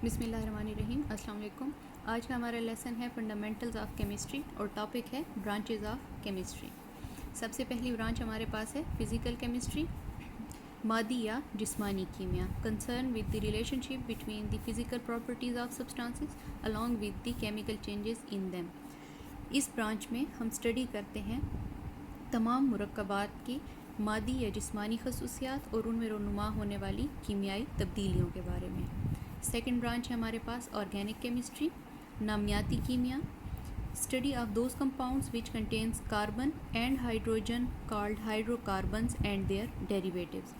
बिस्मिल्लाहिर्रहमानिर्रहीम। अस्सलाम वालेकुम। आज का हमारा लेसन है फंडामेंटल्स ऑफ केमिस्ट्री और टॉपिक है ब्रांचेस ऑफ केमिस्ट्री। सबसे पहली ब्रांच हमारे पास है फिज़िकल केमिस्ट्री, मादी या जिस्मानी कीमिया, concern with the relationship between the physical properties of substances along with the chemical changes in them. इस ब्रांच में हम स्टडी करते हैं तमाम मुरक्कबात की मादी या जिस्मानी खसूसियात और उनमें रोनुमा होने वाली कीमियाई तब्दीलियों के बारे में। सेकंड ब्रांच है हमारे पास ऑर्गेनिक केमिस्ट्री, नामियाती कीमिया, study of those compounds which contains carbon and hydrogen called hydrocarbons and their derivatives.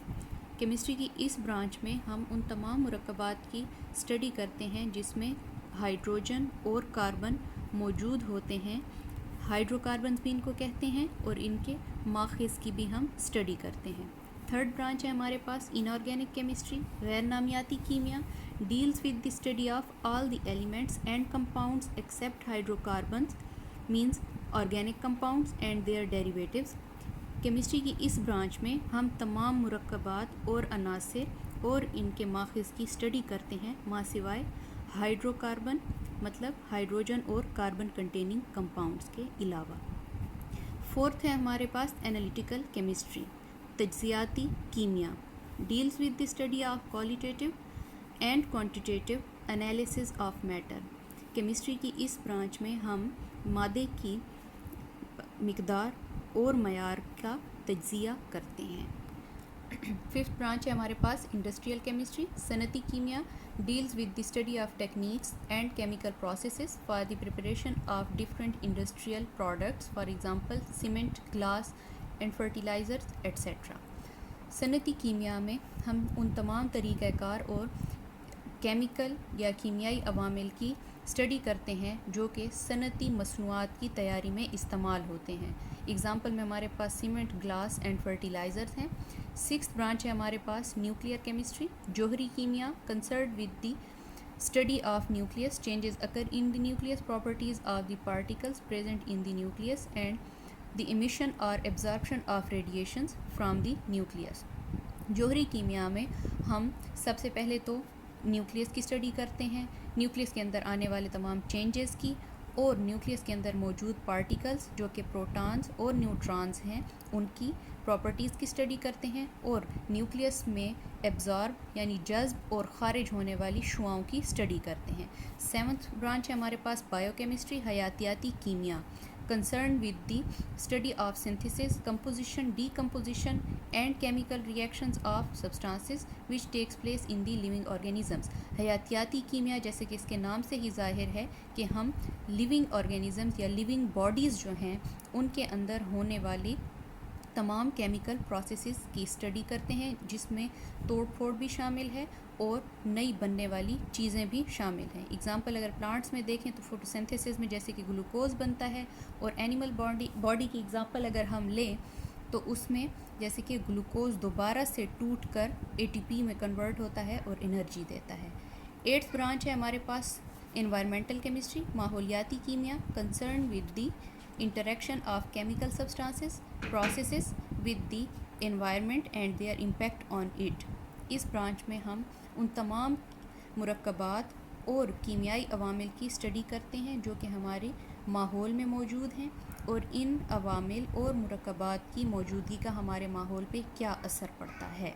Chemistry की इस ब्रांच में हम उन तमाम मुरक्कबात की स्टडी करते हैं जिसमें हाइड्रोजन और कार्बन मौजूद होते हैं। हाइड्रोकार्बन्स भी इनको कहते हैं और इनके माखिज़ की भी हम स्टडी करते हैं। थर्ड ब्रांच है हमारे पास इनऑर्गेनिक केमिस्ट्री, गैर नामियाती कीमिया, deals with the study of all the elements and compounds except hydrocarbons, means organic compounds and their derivatives. Chemistry की इस ब्रांच में हम तमाम मुरक्कबात और अनासिर और इनके माखिज़ की स्टडी करते हैं माँ सिवाय हाइड्रोकार्बन मतलब हाइड्रोजन और कार्बन कंटेनिंग कंपाउंड्स के अलावा। फोर्थ है हमारे पास एनालिटिकल केमिस्ट्री, तज्ज़ियाती कीमिया, deals with the study of qualitative and quantitative analysis of matter. Chemistry की इस ब्रांच में हम मादे की मिकदार और मयार का तज्ज़िया करते हैं। फिफ्थ ब्रांच है हमारे पास इंडस्ट्रियल केमिस्ट्री, सनती कीमिया, deals with the study of techniques and chemical processes for the preparation of different industrial products, for example cement, glass and fertilizers etc. सनती कीमिया में हम उन तमाम तरीक़ाकार और केमिकल या कीमियाई अवामिल की स्टडी करते हैं जो कि सनती मसनूआत की तैयारी में इस्तेमाल होते हैं। एग्ज़ाम्पल में हमारे पास सीमेंट, ग्लास एंड फर्टिलाइज़र्स हैं। सिक्स्थ ब्रांच है हमारे पास न्यूक्लियर केमिस्ट्री, जोहरी कीमिया, concern with the study of nucleus, changes occur in the nucleus, properties of the particles present in the nucleus and the emission or absorption of radiations from the nucleus. जोहरी कीमिया में हम सबसे पहले तो nucleus की स्टडी करते हैं, न्यूक्लियस के अंदर आने वाले तमाम चेंजेस की और न्यूक्लियस के अंदर मौजूद पार्टिकल्स जो कि प्रोटॉन्स और न्यूट्रॉन्स हैं उनकी प्रॉपर्टीज़ की स्टडी करते हैं और न्यूक्लियस में एब्जॉर्ब यानी जज्ब और ख़ारिज होने वाली शुआओं की स्टडी करते हैं। सेवन्थ ब्रांच है हमारे पास बायोकेमिस्ट्री, हयातियाती कीमिया, concern with the study of synthesis, composition, decomposition and chemical reactions of substances which takes place in the living organisms. हयातियाती कीमिया जैसे कि इसके नाम से ही ज़ाहिर है कि हम लिविंग ऑर्गेनिज़म्स या लिविंग बॉडीज़ जो हैं उनके अंदर होने वाली तमाम केमिकल प्रोसेसेस की स्टडी करते हैं जिसमें तोड़ फोड़ भी शामिल है और नई बनने वाली चीज़ें भी शामिल हैं। एग्ज़ाम्पल अगर प्लांट्स में देखें तो फोटोसिंथेसिस में जैसे कि ग्लूकोज बनता है और एनिमल बॉडी की एग्ज़ाम्पल अगर हम लें तो उसमें जैसे कि ग्लूकोज दोबारा से टूट कर ATP में कन्वर्ट होता है और एनर्जी देता है। एट्थ ब्रांच है हमारे पास एनवायरमेंटल केमिस्ट्री, माहौलियाती कीमिया, concern with the interaction of chemical substances processes with the environment and their impact on it। इस ब्रांच में हम उन तमाम मुरक्कबात और कीमियाई अवामिल की स्टडी करते हैं जो कि हमारे माहौल में मौजूद हैं और इन अवामिल और मुरक्कबात की मौजूदगी का हमारे माहौल पे क्या असर पड़ता है।